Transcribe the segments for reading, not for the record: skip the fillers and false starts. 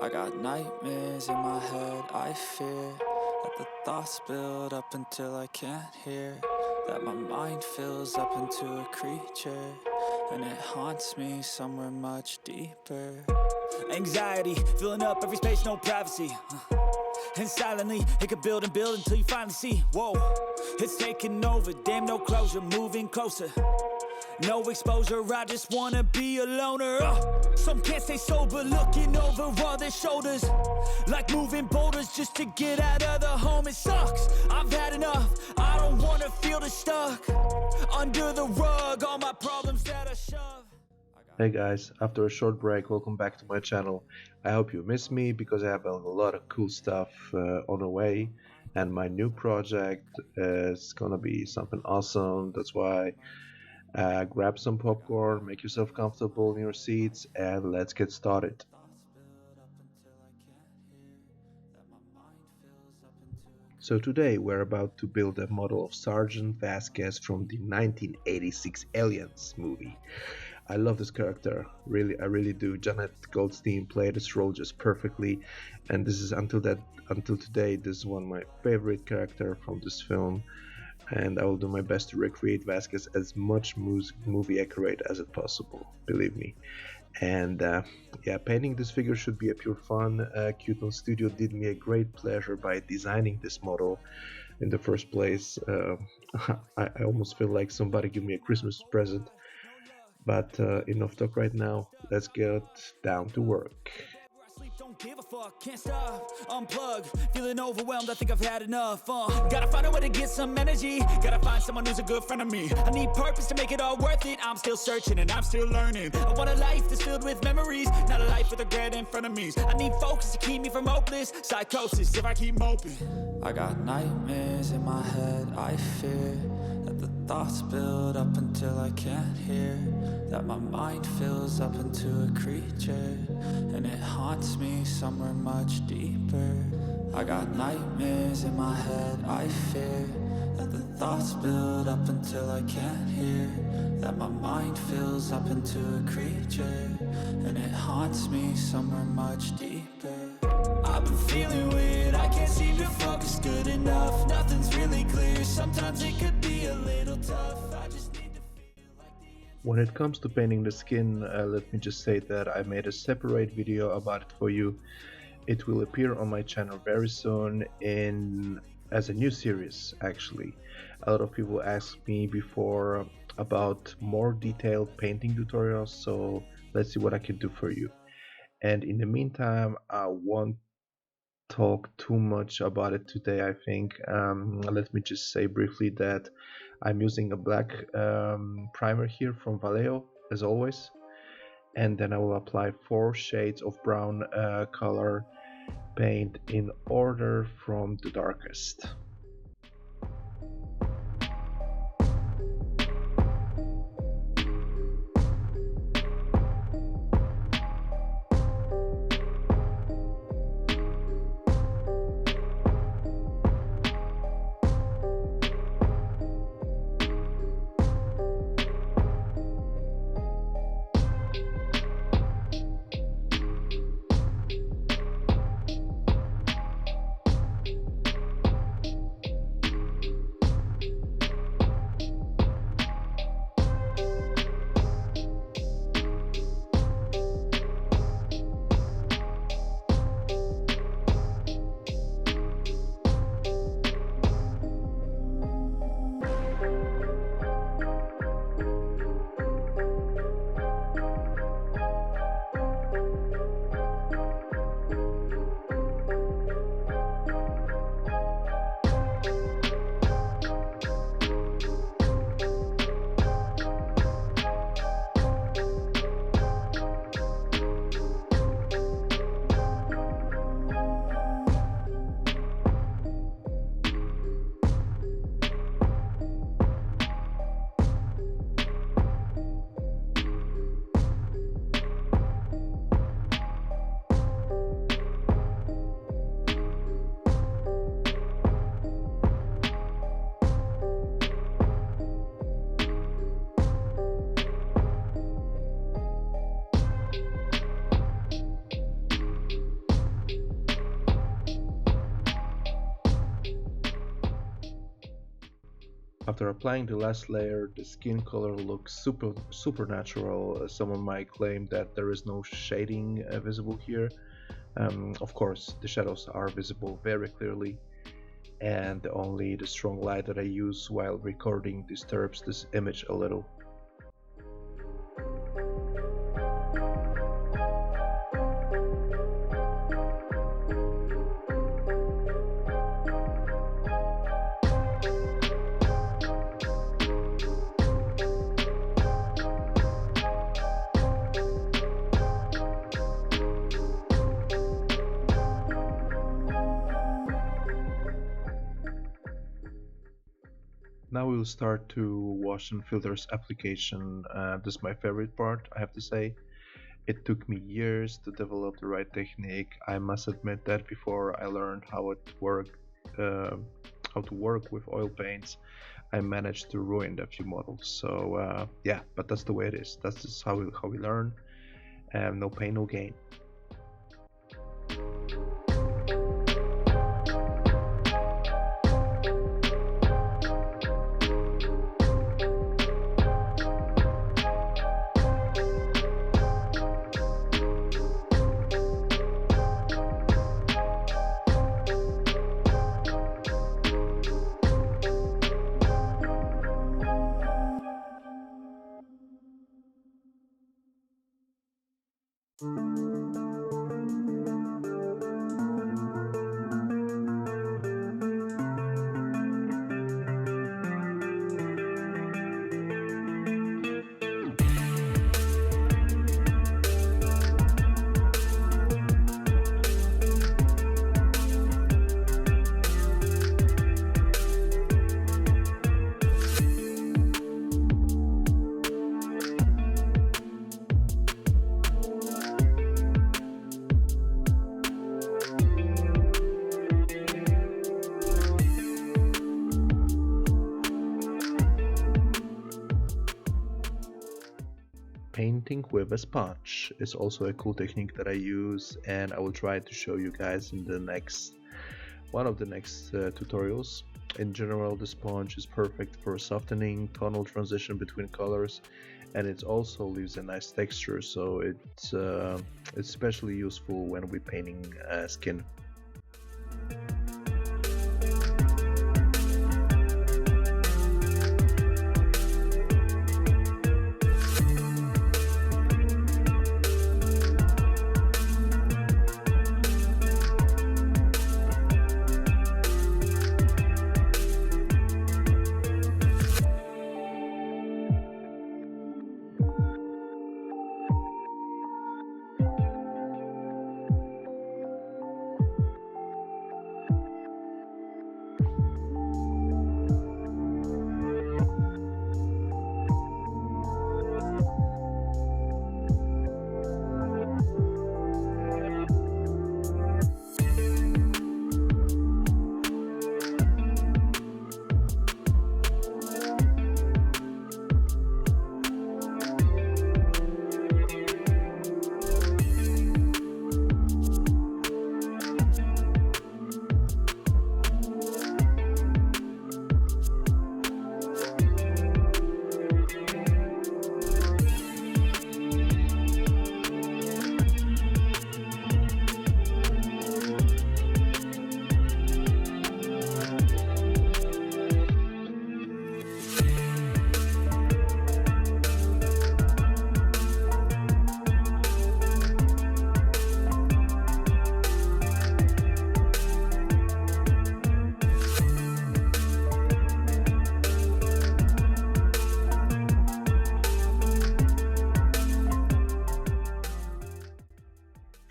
I got nightmares in my head, I fear that the thoughts build up until I can't hear, that my mind fills up into a creature, and it haunts me somewhere much deeper. Anxiety, filling up every space, no privacy. And silently, it could build and build until you finally see, whoa, it's taking over, damn no closure, moving closer. No exposure, I just wanna be a loner. Some can't stay sober, looking over all their shoulders, like moving boulders just to get out of the home. It sucks, I've had enough, I don't wanna feel the stuck under the rug, all my problems that I shove. Hey guys, after a short break, welcome back to my channel. I hope you miss me because I have a lot of cool stuff on the way, and my new project is gonna be something awesome. That's why grab some popcorn, make yourself comfortable in your seats, and let's get started. So today we're about to build a model of Sergeant Vasquez from the 1986 Aliens movie. I love this character, I really do. Janet Goldstein played this role just perfectly, and this is until today, this is one of my favorite characters from this film, and I will do my best to recreate Vasquez as much movie accurate as it possible, believe me. And yeah, painting this figure should be a pure fun. KUTON Studio did me a great pleasure by designing this model in the first place. I almost feel like somebody gave me a Christmas present. But enough talk right now, let's get down to work. Don't give a fuck, can't stop, unplug, feeling overwhelmed, I think I've had enough. Gotta find a way to get some energy, gotta find someone who's a good friend of me. I need purpose to make it all worth it, I'm still searching and I'm still learning. I want a life that's filled with memories, not a life with regret in front of me. I need focus to keep me from hopeless psychosis if I keep moping. I got nightmares in my head, I fear that the thoughts build up until I can't hear, that my mind fills up into a creature, and it haunts me somewhere much deeper. I got nightmares in my head, I fear that the thoughts build up until I can't hear, that my mind fills up into a creature, and it haunts me somewhere much deeper. I've been feeling weird, I can't seem to focus good enough, nothing's really clear, sometimes it could be a little tough, I just need to feel like the end. When it comes to painting the skin, let me just say that I made a separate video about it for you. It will appear on my channel very soon as a new series actually. A lot of people asked me before about more detailed painting tutorials, so let's see what I can do for you. And in the meantime, I won't talk too much about it today, I think. Let me just say briefly that I'm using a black primer here from Vallejo, as always, and then I will apply 4 shades of brown color paint in order from the darkest. After applying the last layer, the skin color looks super natural. Someone might claim that there is no shading visible here. Of course, the shadows are visible very clearly, and only the strong light that I use while recording disturbs this image a little. Now we'll start to wash and filters application. This is my favorite part, I have to say. It took me years to develop the right technique. I must admit that before I learned uh, how to work with oil paints, I managed to ruin a few models. So yeah, but that's the way it is. That's just how we learn. No pain, no gain. Painting with a sponge is also a cool technique that I use, and I will try to show you guys in the next tutorials. In general, the sponge is perfect for softening, tonal transition between colors, and it also leaves a nice texture, so it's especially useful when we're painting skin.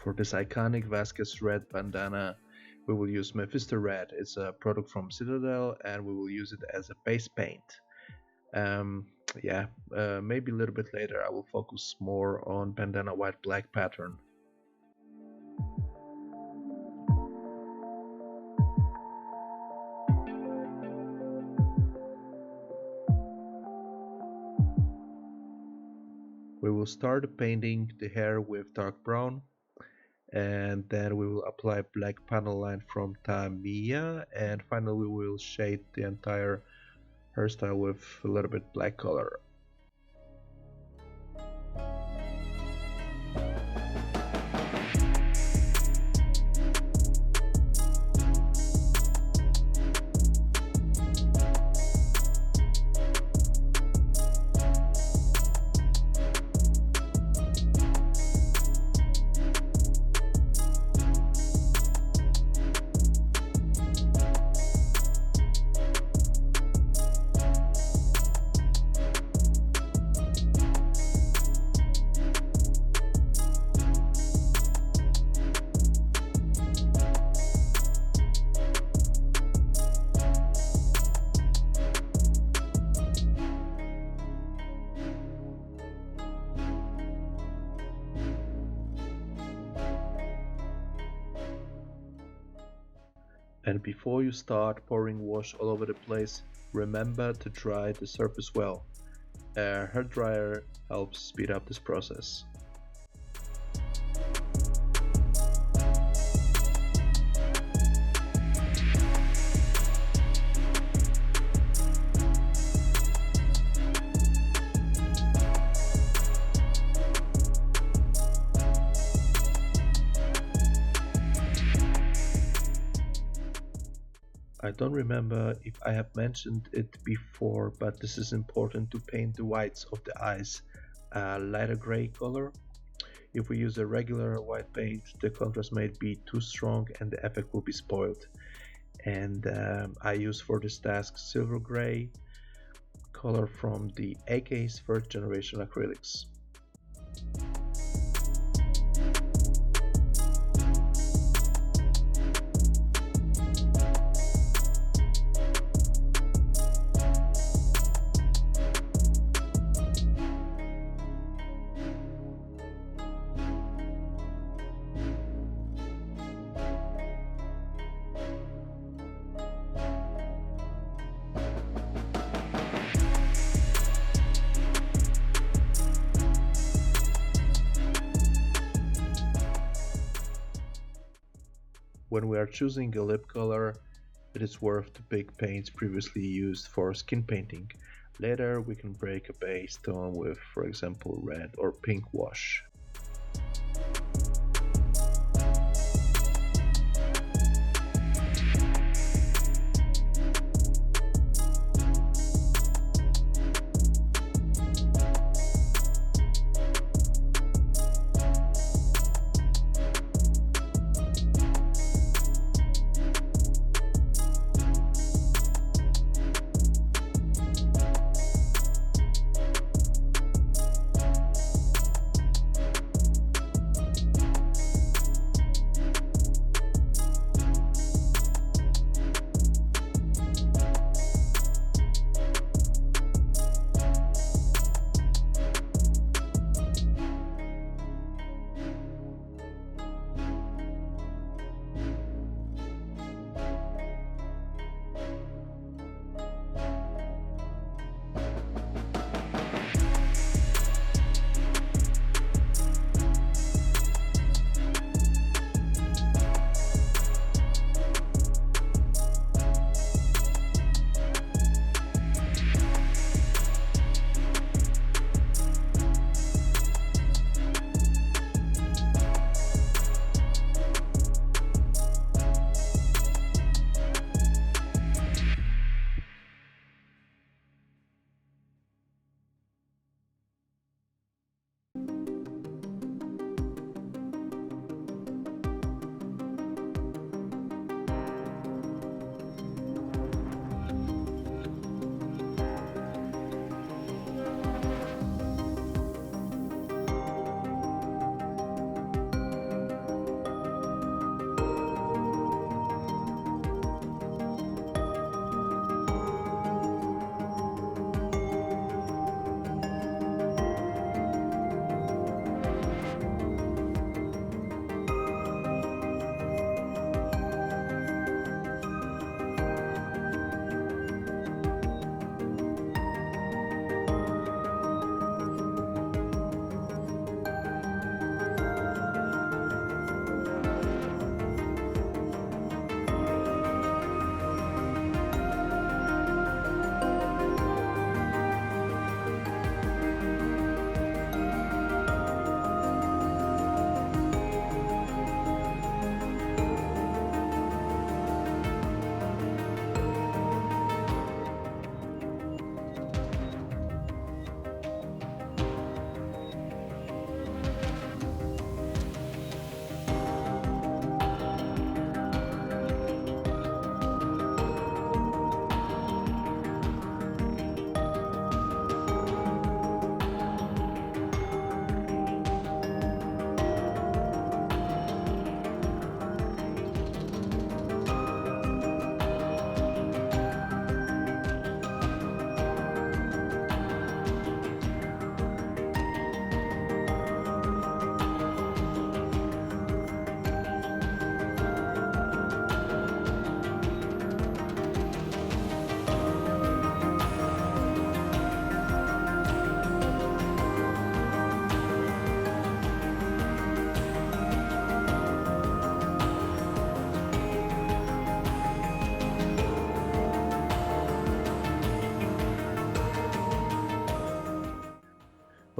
For this iconic Vasquez red bandana, we will use Mephisto Red. It's a product from Citadel, and we will use it as a base paint. Maybe a little bit later I will focus more on bandana white black pattern. We will start painting the hair with dark brown, and then we will apply black panel line from Tamiya, and finally we will shade the entire hairstyle with a little bit black color. And before you start pouring wash all over the place, remember to dry the surface well. A hairdryer helps speed up this process. I don't remember if I have mentioned it before, but this is important to paint the whites of the eyes a lighter gray color. If we use a regular white paint, the contrast might be too strong and the effect will be spoiled. And I use for this task silver gray color from the AK's first generation acrylics. When we are choosing a lip color, it is worth to pick paints previously used for skin painting. Later we can break a base tone with, for example, red or pink wash.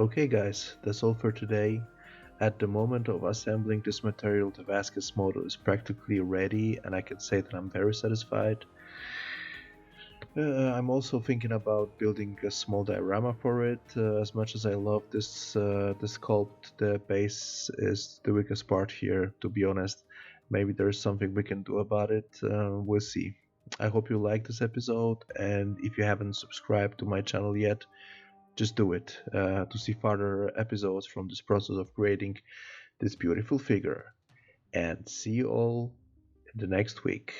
Okay guys, that's all for today. At the moment of assembling this material, the Vasquez model is practically ready, and I can say that I'm very satisfied. I'm also thinking about building a small diorama for it. As much as I love this sculpt, the base is the weakest part here, to be honest. Maybe there's something we can do about it. We'll see. I hope you like this episode, and if you haven't subscribed to my channel yet, just do it to see further episodes from this process of creating this beautiful figure. And see you all in the next week.